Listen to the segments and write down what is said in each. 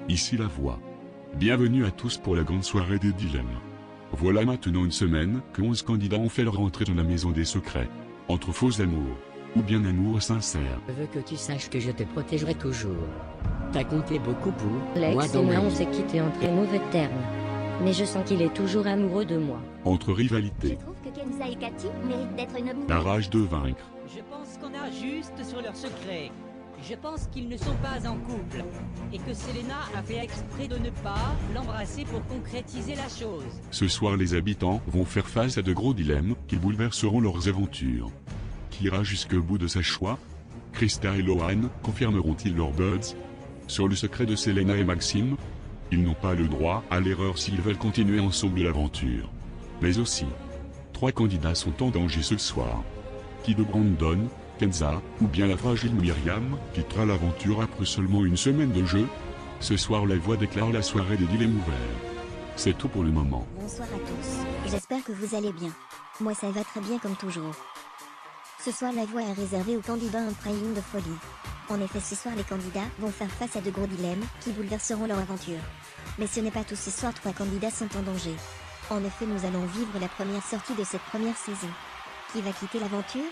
Ici la voix. Bienvenue à tous pour la grande soirée des dilemmes. Voilà maintenant une semaine que 11 candidats ont fait leur entrée dans la maison des secrets. Entre faux amour, ou bien amour sincère. Je veux que tu saches que je te protégerai toujours. T'as compté beaucoup pour Lex moi et dans moi ma on vie. s'est quittés en très mauvais termes. Mais je sens qu'il est toujours amoureux de moi. Entre Je rivalité, trouve que Kenza et Cathy méritent d'être nominés. la rage de vaincre, Je pense qu'on a juste sur leur secret. Je pense qu'ils ne sont pas en couple. Et que Selena a fait exprès de ne pas l'embrasser pour concrétiser la chose. ce soir les habitants vont faire face à de gros dilemmes qui bouleverseront leurs aventures. Qui ira jusqu'au bout de sa choix? Krista et Lohan confirmeront-ils leurs buds? Sur le secret de Selena et Maxime? Ils n'ont pas le droit à l'erreur s'ils veulent continuer ensemble l'aventure. Mais aussi, 3 candidats sont en danger ce soir. Qui de Brandon, Kenza, ou bien la fragile Myriam, quittera l'aventure après seulement une semaine de jeu? Ce soir la voix déclare la soirée des dilemmes ouverts. C'est tout pour le moment. Bonsoir à tous. J'espère que vous allez bien. Moi ça va très bien comme toujours. Ce soir la voix est réservée aux candidats un prime de folie. En effet ce soir les candidats vont faire face à de gros dilemmes qui bouleverseront leur aventure. Mais ce n'est pas tout, ce soir 3 candidats sont en danger. En effet nous allons vivre la première sortie de cette première saison. Qui va quitter l'aventure?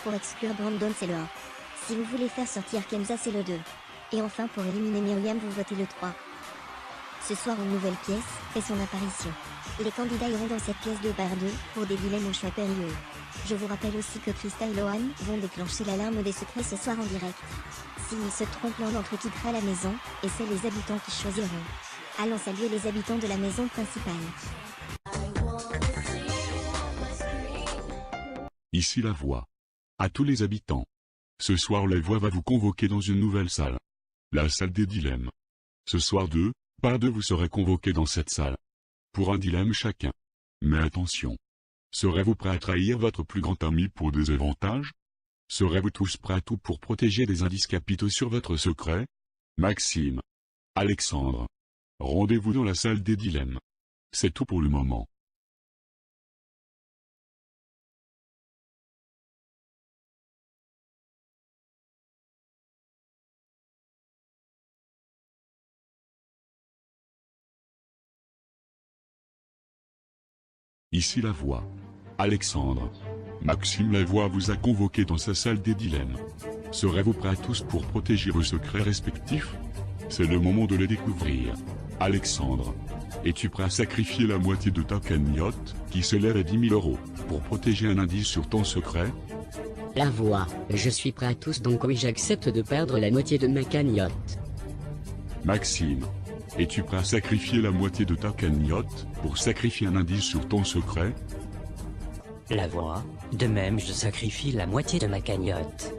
Pour exclure Brandon c'est le 1. Si vous voulez faire sortir Kenza c'est le 2. Et enfin pour éliminer Myriam vous votez le 3. Ce soir une nouvelle pièce fait son apparition. Les candidats iront dans cette pièce 2 par 2 pour des dilemmes au choix périlleux. Je vous rappelle aussi que Krista et Lohan vont déclencher l'alarme des secrets ce soir en direct. S'ils se trompent, l'un d'entre eux quittera la maison, et c'est les habitants qui choisiront. Allons saluer les habitants de la maison principale. Ici la voix. À tous les habitants. Ce soir la voix va vous convoquer dans une nouvelle salle. La salle des dilemmes. Ce soir 2, par 2 vous serez convoqués dans cette salle. Pour un dilemme chacun. Mais attention. Serez-vous prêt à trahir votre plus grand ami pour des avantages? Serez-vous tous prêts à tout pour protéger des indices capitaux sur votre secret? Maxime. Alexandre. Rendez-vous dans la salle des dilemmes. C'est tout pour le moment. Ici la voix. Alexandre. Maxime la voix vous a convoqué dans sa salle des dilemmes. Serez-vous prêts à tous pour protéger vos secrets respectifs? C'est le moment de les découvrir. Alexandre. Es-tu prêt à sacrifier la moitié de ta cagnotte, qui s'élève à 10 000 €, pour protéger un indice sur ton secret? La voix. Je suis prêt à tous, donc oui, j'accepte de perdre la moitié de ma cagnotte. Maxime. Es-tu prêt à sacrifier la moitié de ta cagnotte, pour sacrifier un indice sur ton secret? La voix. De même, je sacrifie la moitié de ma cagnotte.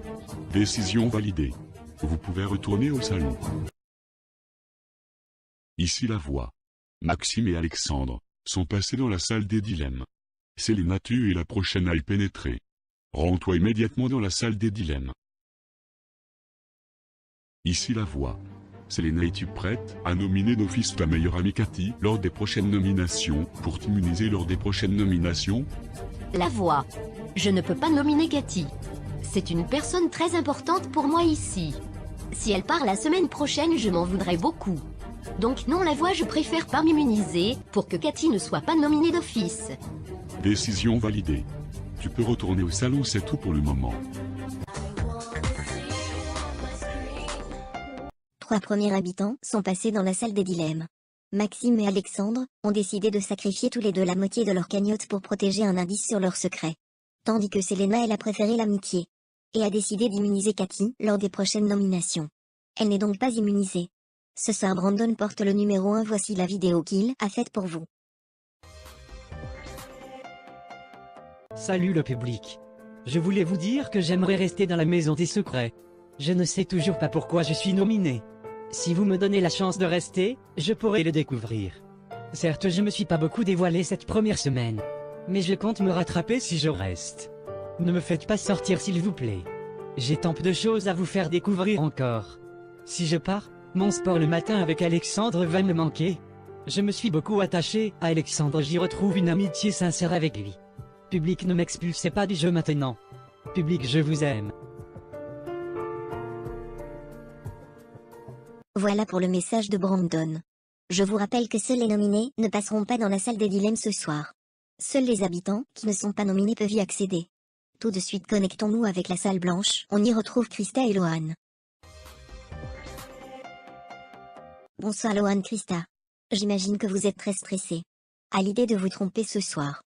Décision validée. Vous pouvez retourner au salon. Ici la voix. Maxime et Alexandre sont passés dans la salle des dilemmes. Selena, tu es la prochaine à y pénétrer. Rends-toi immédiatement dans la salle des dilemmes. Ici la voix. Selena, es-tu prête à nominer d'office ta meilleure amie Cathy lors des prochaines nominations, pour t'immuniser lors des prochaines nominations? La voix. Je ne peux pas nominer Cathy. C'est une personne très importante pour moi ici. Si elle part la semaine prochaine, je m'en voudrais beaucoup. Donc non, la voix, je préfère pas m'immuniser, pour que Cathy ne soit pas nominée d'office. Décision validée. Tu peux retourner au salon, c'est tout pour le moment. 3 premiers habitants sont passés dans la salle des dilemmes. Maxime et Alexandre ont décidé de sacrifier tous les deux la moitié de leur cagnotte pour protéger un indice sur leur secret. Tandis que Selena, elle a préféré l'amitié. Et a décidé d'immuniser Cathy lors des prochaines nominations. Elle n'est donc pas immunisée. Ce soir Brandon porte le numéro 1, voici la vidéo qu'il a faite pour vous. Salut le public. Je voulais vous dire que j'aimerais rester dans la maison des secrets. Je ne sais toujours pas pourquoi je suis nominé. Si vous me donnez la chance de rester, je pourrai le découvrir. Certes, je me suis pas beaucoup dévoilé cette première semaine. Mais je compte me rattraper si je reste. Ne me faites pas sortir s'il vous plaît. J'ai tant de choses à vous faire découvrir encore. Si je pars, mon sport le matin avec Alexandre va me manquer. Je me suis beaucoup attaché à Alexandre, j'y retrouve une amitié sincère avec lui. Public, ne m'expulsez pas du jeu maintenant. Public, je vous aime. Voilà pour le message de Brandon. Je vous rappelle que seuls les nominés ne passeront pas dans la salle des dilemmes ce soir. Seuls les habitants qui ne sont pas nominés peuvent y accéder. Tout de suite connectons-nous avec la salle blanche, on y retrouve Krista et Lohan. Bonsoir Lohan, Krista. J'imagine que vous êtes très stressé à l'idée de vous tromper ce soir.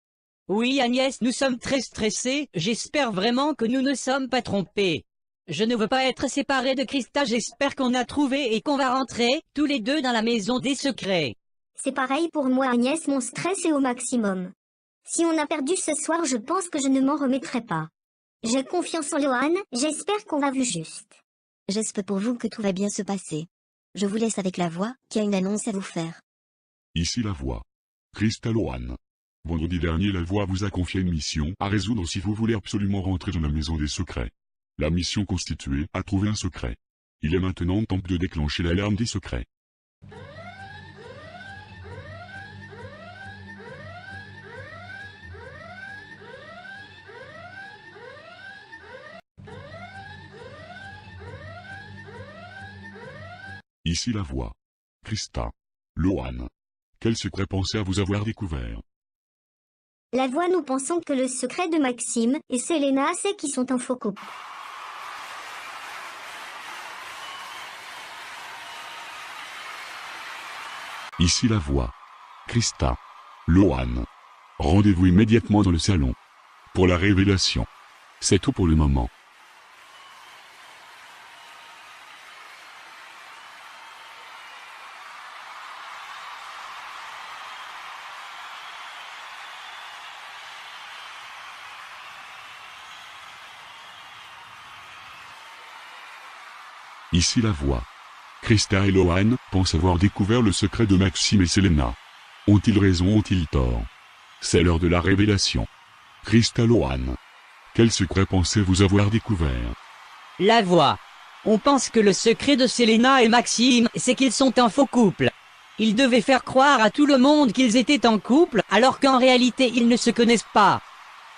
Oui Agnès, nous sommes très stressés, j'espère vraiment que nous ne sommes pas trompés. Je ne veux pas être séparé de Krista, j'espère qu'on a trouvé et qu'on va rentrer, tous les deux dans la maison des secrets. C'est pareil pour moi Agnès, mon stress est au maximum. Si on a perdu ce soir, je pense que je ne m'en remettrai pas. J'ai confiance en Lohan, j'espère qu'on va vu juste. J'espère pour vous que tout va bien se passer. Je vous laisse avec la voix, qui a une annonce à vous faire. Ici la voix. Krista Lohan. Vendredi dernier, la voix vous a confié une mission à résoudre si vous voulez absolument rentrer dans la maison des secrets. La mission constituée à trouver un secret. Il est maintenant temps de déclencher l'alarme des secrets. Ici la voix. Krista. Lohan. Quel secret pensez-vous avoir découvert? La voix, nous pensons que le secret de Maxime et Selena, c'est qui sont un faux couple. Ici la voix. Krista. Lohan. Rendez-vous immédiatement dans le salon. Pour la révélation. C'est tout pour le moment. Ici la voix. Krista et Lohan pensent avoir découvert le secret de Maxime et Selena. Ont-ils raison, ont-ils tort? C'est l'heure de la révélation. Krista Lohan. Quel secret pensez-vous avoir découvert? La voix. On pense que le secret de Selena et Maxime, c'est qu'ils sont un faux couple. Ils devaient faire croire à tout le monde qu'ils étaient en couple, alors qu'en réalité ils ne se connaissent pas.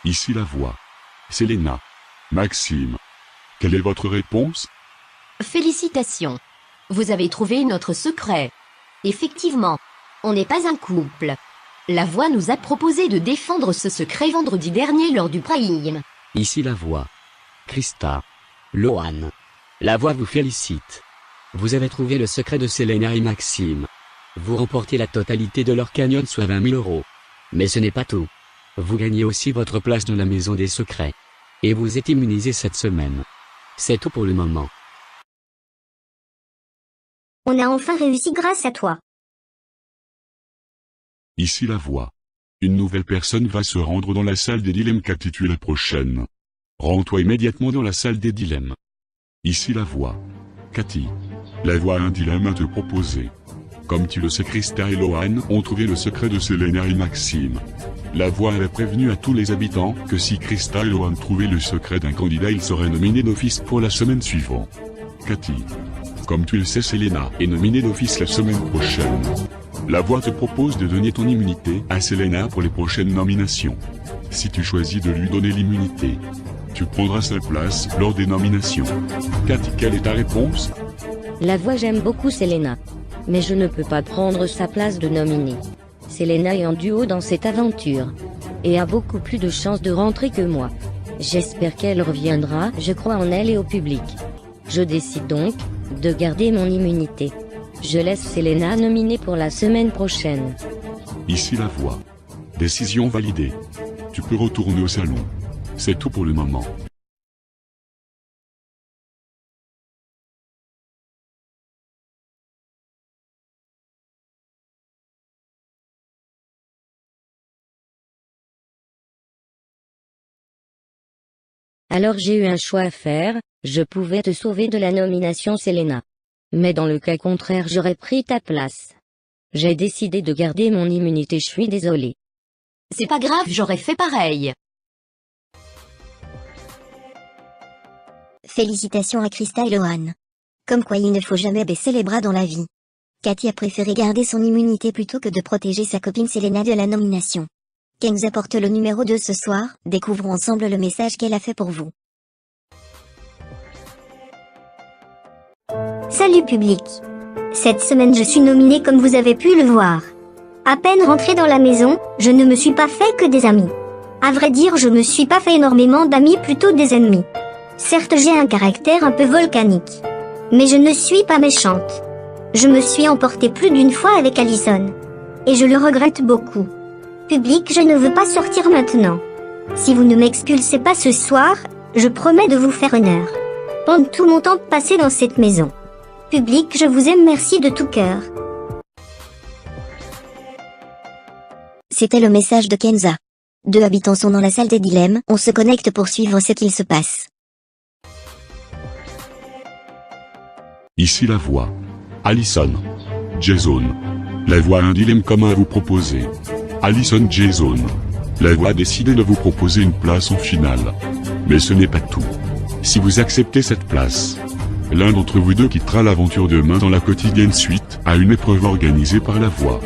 Ici la voix. Selena. Maxime. Quelle est votre réponse? Félicitations. Vous avez trouvé notre secret. Effectivement, on n'est pas un couple. La voix nous a proposé de défendre ce secret vendredi dernier lors du Prime. Ici la voix. Krista. Lohan. La voix vous félicite. Vous avez trouvé le secret de Selena et Maxime. Vous remportez la totalité de leur cagnotte, soit 20 000 €. Mais ce n'est pas tout. Vous gagnez aussi votre place dans la maison des secrets. Et vous êtes immunisé cette semaine. C'est tout pour le moment. On a enfin réussi grâce à toi. Ici la voix. Une nouvelle personne va se rendre dans la salle des dilemmes. Cathy, tu es la prochaine. Rends-toi immédiatement dans la salle des dilemmes. Ici la voix. Cathy. La voix a un dilemme à te proposer. Comme tu le sais, Krista et Lohan ont trouvé le secret de Selena et Maxime. La voix avait prévenu à tous les habitants que si Krista et Lohan trouvaient le secret d'un candidat, ils seraient nominés d'office pour la semaine suivante. Cathy. Comme tu le sais, Selena est nominée d'office la semaine prochaine. La voix te propose de donner ton immunité à Selena pour les prochaines nominations. Si tu choisis de lui donner l'immunité, tu prendras sa place lors des nominations. Cathy, quelle est ta réponse? La voix, j'aime beaucoup Selena. Mais je ne peux pas prendre sa place de nominée. Selena est en duo dans cette aventure. Et a beaucoup plus de chances de rentrer que moi. J'espère qu'elle reviendra, je crois en elle et au public. Je décide donc de garder mon immunité. Je laisse Selena nominée pour la semaine prochaine. Ici la voix. Décision validée. Tu peux retourner au salon. C'est tout pour le moment. Alors j'ai eu un choix à faire, je pouvais te sauver de la nomination Selena. Mais dans le cas contraire j'aurais pris ta place. J'ai décidé de garder mon immunité, je suis désolé. C'est pas grave, j'aurais fait pareil. Félicitations à Krista et Lohan. Comme quoi il ne faut jamais baisser les bras dans la vie. Cathy a préféré garder son immunité plutôt que de protéger sa copine Selena de la nomination. Qu'elle nous apporte le numéro 2 ce soir, découvrons ensemble le message qu'elle a fait pour vous. Salut public. Cette semaine je suis nominée comme vous avez pu le voir. À peine rentrée dans la maison, je ne me suis pas fait que des amis. À vrai dire, je me suis pas fait énormément d'amis, plutôt des ennemis. Certes, j'ai un caractère un peu volcanique. Mais je ne suis pas méchante. Je me suis emportée plus d'une fois avec Allison. Et je le regrette beaucoup. Public, je ne veux pas sortir maintenant. Si vous ne m'expulsez pas ce soir, je promets de vous faire honneur. Pendant tout mon temps passé dans cette maison. Public, je vous aime, merci de tout cœur. C'était le message de Kenza. 2 habitants sont dans la salle des dilemmes, on se connecte pour suivre ce qu'il se passe. Ici la voix. Allison. Jason. La voix a un dilemme commun à vous proposer. Allison Jason. La voix a décidé de vous proposer une place en finale. Mais ce n'est pas tout. Si vous acceptez cette place, l'un d'entre vous deux quittera l'aventure demain dans la quotidienne suite à une épreuve organisée par la voix.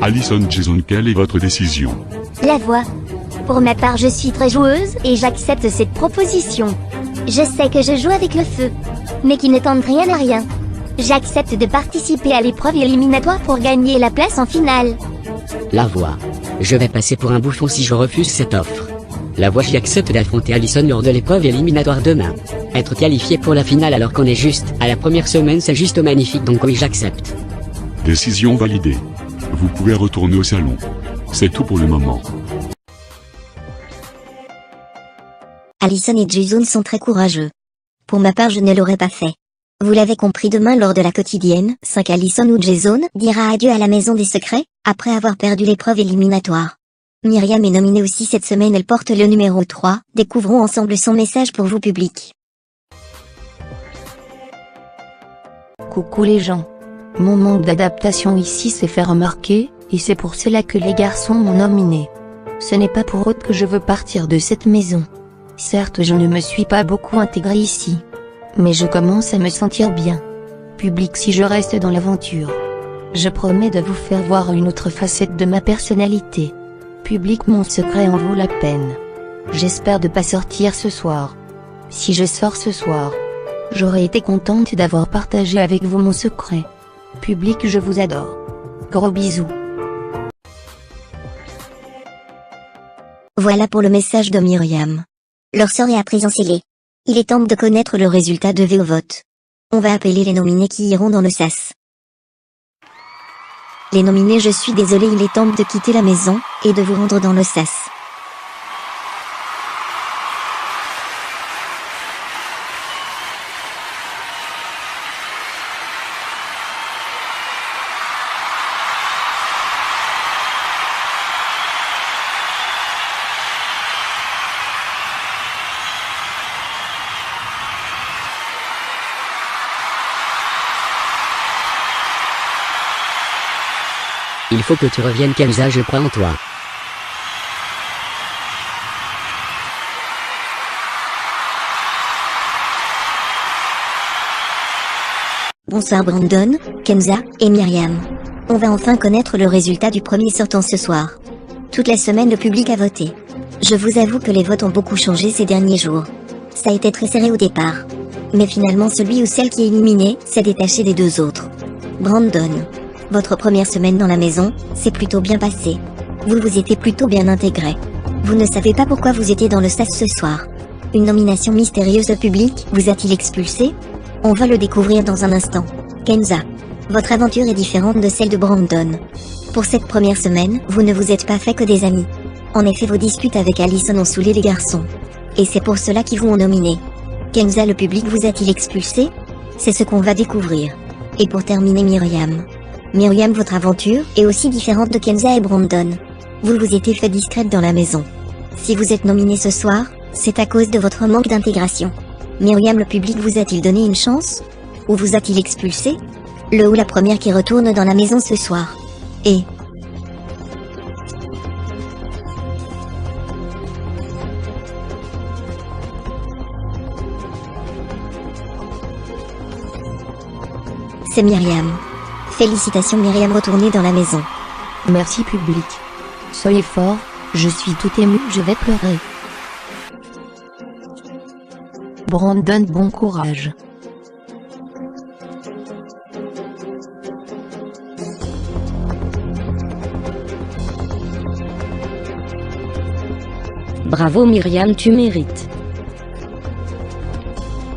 Allison Jason, quelle est votre décision? La voix. Pour ma part, je suis très joueuse et j'accepte cette proposition. Je sais que je joue avec le feu, mais qui ne tente rien à rien. J'accepte de participer à l'épreuve éliminatoire pour gagner la place en finale. La voix. Je vais passer pour un bouffon si je refuse cette offre. La voix, j'accepte d'affronter Allison lors de l'épreuve éliminatoire demain. Être qualifié pour la finale alors qu'on est juste à la première semaine, c'est juste magnifique, donc oui, j'accepte. Décision validée. Vous pouvez retourner au salon. C'est tout pour le moment. Allison et Jason sont très courageux. Pour ma part, je ne l'aurais pas fait. Vous l'avez compris, demain lors de la quotidienne, 5 Allison ou Jason dira adieu à la maison des secrets, après avoir perdu l'épreuve éliminatoire. Myriam est nominée aussi cette semaine, elle porte le numéro 3, découvrons ensemble son message pour vous public. Coucou les gens. Mon manque d'adaptation ici s'est fait remarquer, et c'est pour cela que les garçons m'ont nominé. Ce n'est pas pour autre que je veux partir de cette maison. Certes, je ne me suis pas beaucoup intégré ici. Mais je commence à me sentir bien. Public, si je reste dans l'aventure, je promets de vous faire voir une autre facette de ma personnalité. Public, mon secret en vaut la peine. J'espère de pas sortir ce soir. Si je sors ce soir, j'aurais été contente d'avoir partagé avec vous mon secret. Public, je vous adore. Gros bisous. Voilà pour le message de Myriam. Leur sort est à présent scellé. Il est temps de connaître le résultat de vos votes. On va appeler les nominés qui iront dans le sas. Les nominés, je suis désolé, il est temps de quitter la maison, et de vous rendre dans le sas. Il faut que tu reviennes, Kenza, je crois en toi. Bonsoir Brandon, Kenza et Myriam. On va enfin connaître le résultat du premier sortant ce soir. Toute la semaine, le public a voté. Je vous avoue que les votes ont beaucoup changé ces derniers jours. Ça a été très serré au départ. Mais finalement, celui ou celle qui est éliminé s'est détaché des 2 autres. Brandon. Votre première semaine dans la maison, c'est plutôt bien passé. Vous vous étiez plutôt bien intégré. Vous ne savez pas pourquoi vous étiez dans le sas ce soir. Une nomination mystérieuse au public vous a-t-il expulsé? On va le découvrir dans un instant. Kenza. Votre aventure est différente de celle de Brandon. Pour cette première semaine, vous ne vous êtes pas fait que des amis. En effet, vos disputes avec Allison ont saoulé les garçons. Et c'est pour cela qu'ils vous ont nominé. Kenza, le public vous a-t-il expulsé? C'est ce qu'on va découvrir. Et pour terminer, Myriam. Myriam, votre aventure est aussi différente de Kenza et Brandon. Vous vous étiez fait discrète dans la maison. Si vous êtes nominée ce soir, c'est à cause de votre manque d'intégration. Myriam, le public vous a-t-il donné une chance? Ou vous a-t-il expulsé? Le ou la première qui retourne dans la maison ce soir. Et... c'est Myriam. Félicitations Myriam, retournez dans la maison. Merci public. Soyez fort, je suis tout ému, je vais pleurer. Brandon, bon courage. Bravo Myriam, tu mérites.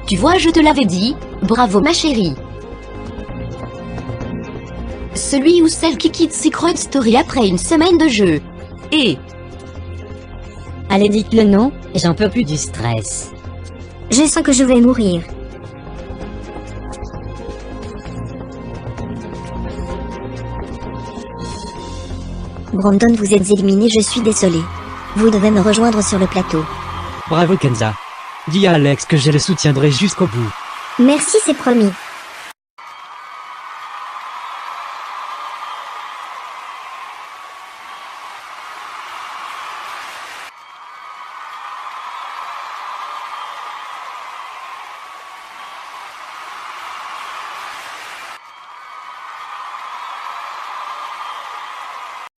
Tu vois, je te l'avais dit, bravo ma chérie. Celui ou celle qui quitte Secret Story après une semaine de jeu. Et... Allez, dites le nom, j'en peux plus du stress. Je sens que je vais mourir. Brandon, vous êtes éliminé, je suis désolé. Vous devez me rejoindre sur le plateau. Bravo Kenza. Dis à Alex que je le soutiendrai jusqu'au bout. Merci, c'est promis.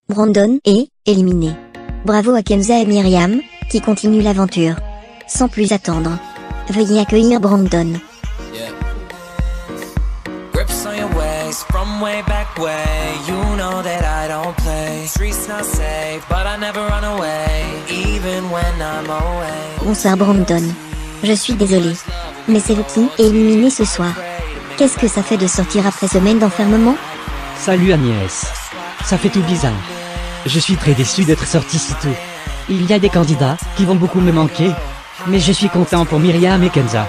Brandon est éliminé. Bravo à Kenza et Myriam, qui continuent l'aventure. Sans plus attendre, veuillez accueillir Brandon. Grips on your waist from way back way. You know that I don't play. Streets not safe, but I never run away, even when I'm away. Bonsoir Brandon. Je suis désolé. Mais c'est vous qui est éliminé ce soir. Qu'est-ce que ça fait de sortir après semaine d'enfermement? Salut Agnès. Ça fait tout bizarre. Je suis très déçu d'être sorti si tôt. Il y a des candidats qui vont beaucoup me manquer. Mais je suis content pour Myriam et Kenza.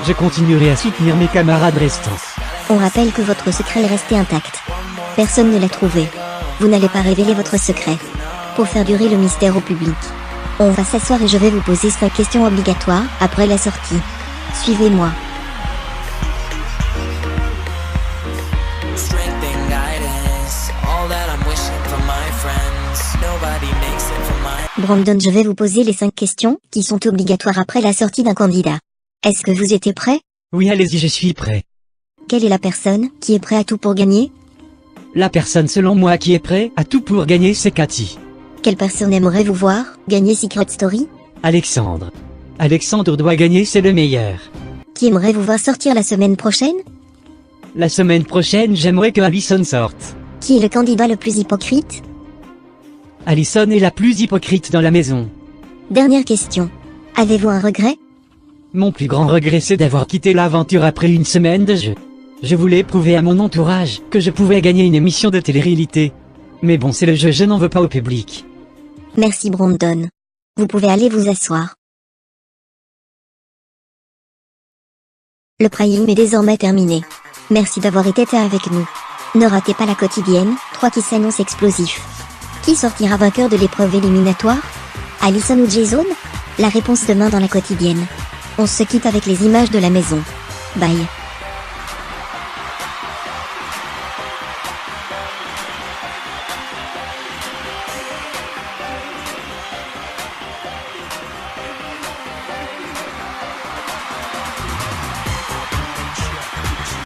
Je continuerai à soutenir mes camarades restants. On rappelle que votre secret est resté intact. Personne ne l'a trouvé. Vous n'allez pas révéler votre secret. Pour faire durer le mystère au public. On va s'asseoir et je vais vous poser 5 questions obligatoires après la sortie. Suivez-moi. Brandon, je vais vous poser les 5 questions qui sont obligatoires après la sortie d'un candidat. Est-ce que vous étiez prêt? Oui, allez-y, je suis prêt. Quelle est la personne qui est prêt à tout pour gagner? La personne selon moi qui est prêt à tout pour gagner, c'est Cathy. Quelle personne aimerait-vous voir gagner Secret Story? Alexandre. Alexandre doit gagner, c'est le meilleur. Qui aimerait vous voir sortir la semaine prochaine? La semaine prochaine, j'aimerais que Allison sorte. Qui est le candidat le plus hypocrite? Allison est la plus hypocrite dans la maison. Dernière question. Avez-vous un regret? Mon plus grand regret, c'est d'avoir quitté l'aventure après une semaine de jeu. Je voulais prouver à mon entourage que je pouvais gagner une émission de télé-réalité. Mais bon, c'est le jeu, je n'en veux pas au public. Merci Brandon. Vous pouvez aller vous asseoir. Le prime est désormais terminé. Merci d'avoir été avec nous. Ne ratez pas la quotidienne 3 qui s'annonce explosif. Qui sortira vainqueur de l'épreuve éliminatoire? Allison ou Jason? La réponse demain dans la quotidienne. On se quitte avec les images de la maison. Bye.